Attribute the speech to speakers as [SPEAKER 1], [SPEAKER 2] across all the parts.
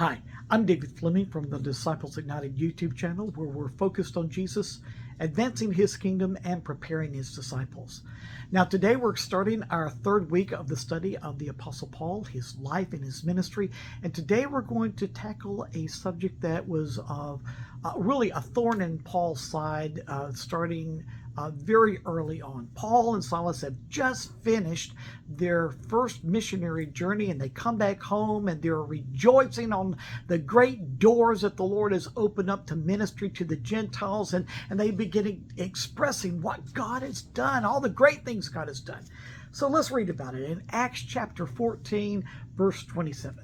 [SPEAKER 1] Hi, I'm David Fleming from the Disciples Ignited YouTube channel, where we're focused on Jesus, advancing his kingdom, and preparing his disciples. Now today we're starting our third week of the study of the Apostle Paul, his life and his ministry, and today we're going to tackle a subject that was really a thorn in Paul's side, starting very early on. Paul and Silas have just finished their first missionary journey, and they come back home and they're rejoicing on the great doors that the Lord has opened up to ministry to the Gentiles, and they begin expressing what God has done, all the great things God has done. So let's read about it in Acts chapter 14, verse 27.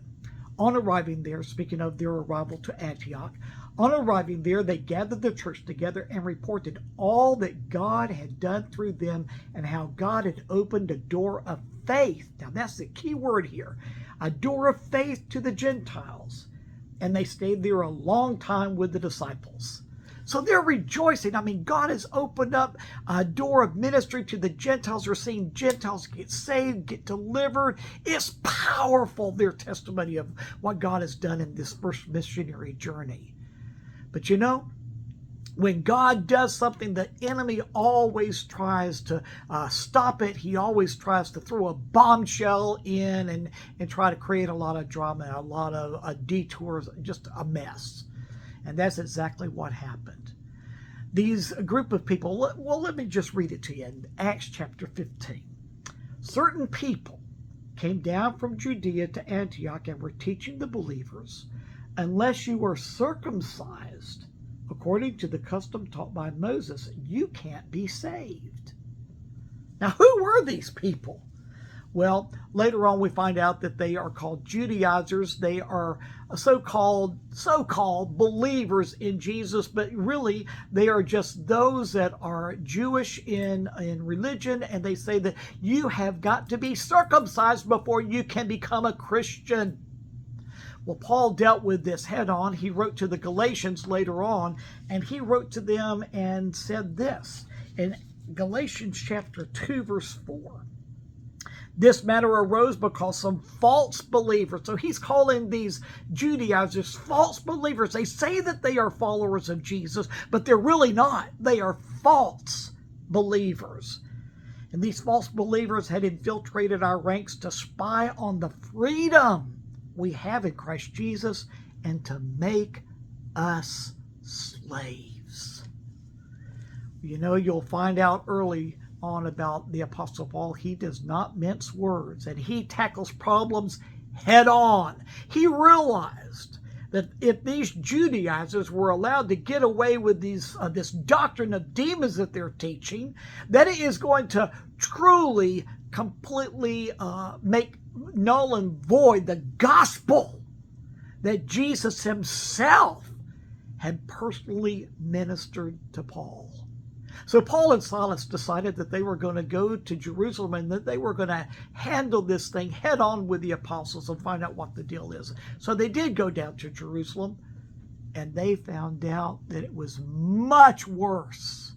[SPEAKER 1] On arriving there, speaking of their arrival to Antioch, on arriving there, they gathered the church together and reported all that God had done through them and how God had opened a door of faith. Now that's the key word here, a door of faith to the Gentiles. And they stayed there a long time with the disciples. So they're rejoicing. I mean, God has opened up a door of ministry to the Gentiles. They're seeing Gentiles get saved, get delivered. It's powerful, their testimony of what God has done in this first missionary journey. But you know, when God does something, the enemy always tries to stop it. He always tries to throw a bombshell in and try to create a lot of drama, a lot of detours, just a mess. And that's exactly what happened. These group of people, well, let me just read it to you in Acts chapter 15. Certain people came down from Judea to Antioch and were teaching the believers, unless you are circumcised according to the custom taught by Moses, you can't be saved. Now, who were these people? Well, later on we find out that they are called Judaizers. They are so-called believers in Jesus, but really they are just those that are Jewish in religion, and they say that you have got to be circumcised before you can become a Christian. Well, Paul dealt with this head on. He wrote to the Galatians later on, and he wrote to them and said this in Galatians chapter 2, verse 4. This matter arose because some false believers, so he's calling these Judaizers false believers. They say that they are followers of Jesus, but they're really not. They are false believers. And these false believers had infiltrated our ranks to spy on the freedom we have in Christ Jesus and to make us slaves. You know, you'll find out early on about the Apostle Paul. He does not mince words, and he tackles problems head on. He realized that if these Judaizers were allowed to get away with this doctrine of demons that they're teaching, that it is going to truly, completely make null and void the gospel that Jesus himself had personally ministered to Paul. So Paul and Silas decided that they were going to go to Jerusalem and that they were going to handle this thing head on with the apostles and find out what the deal is. So they did go down to Jerusalem, and they found out that it was much worse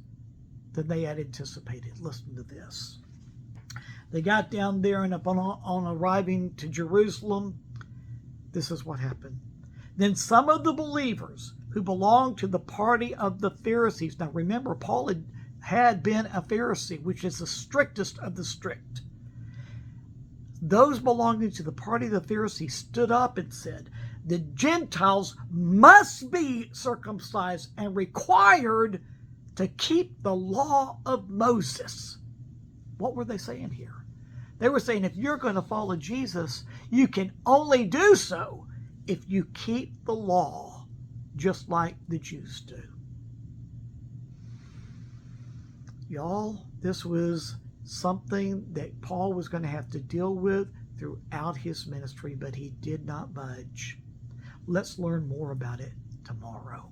[SPEAKER 1] than they had anticipated. Listen to this. They got down there, and upon arriving to Jerusalem, this is what happened. Then some of the believers who belonged to the party of the Pharisees. Now remember, Paul had been a Pharisee, which is the strictest of the strict. Those belonging to the party of the Pharisees stood up and said, the Gentiles must be circumcised and required to keep the law of Moses. What were they saying here? They were saying, if you're going to follow Jesus, you can only do so if you keep the law just like the Jews do. Y'all, this was something that Paul was going to have to deal with throughout his ministry, but he did not budge. Let's learn more about it tomorrow.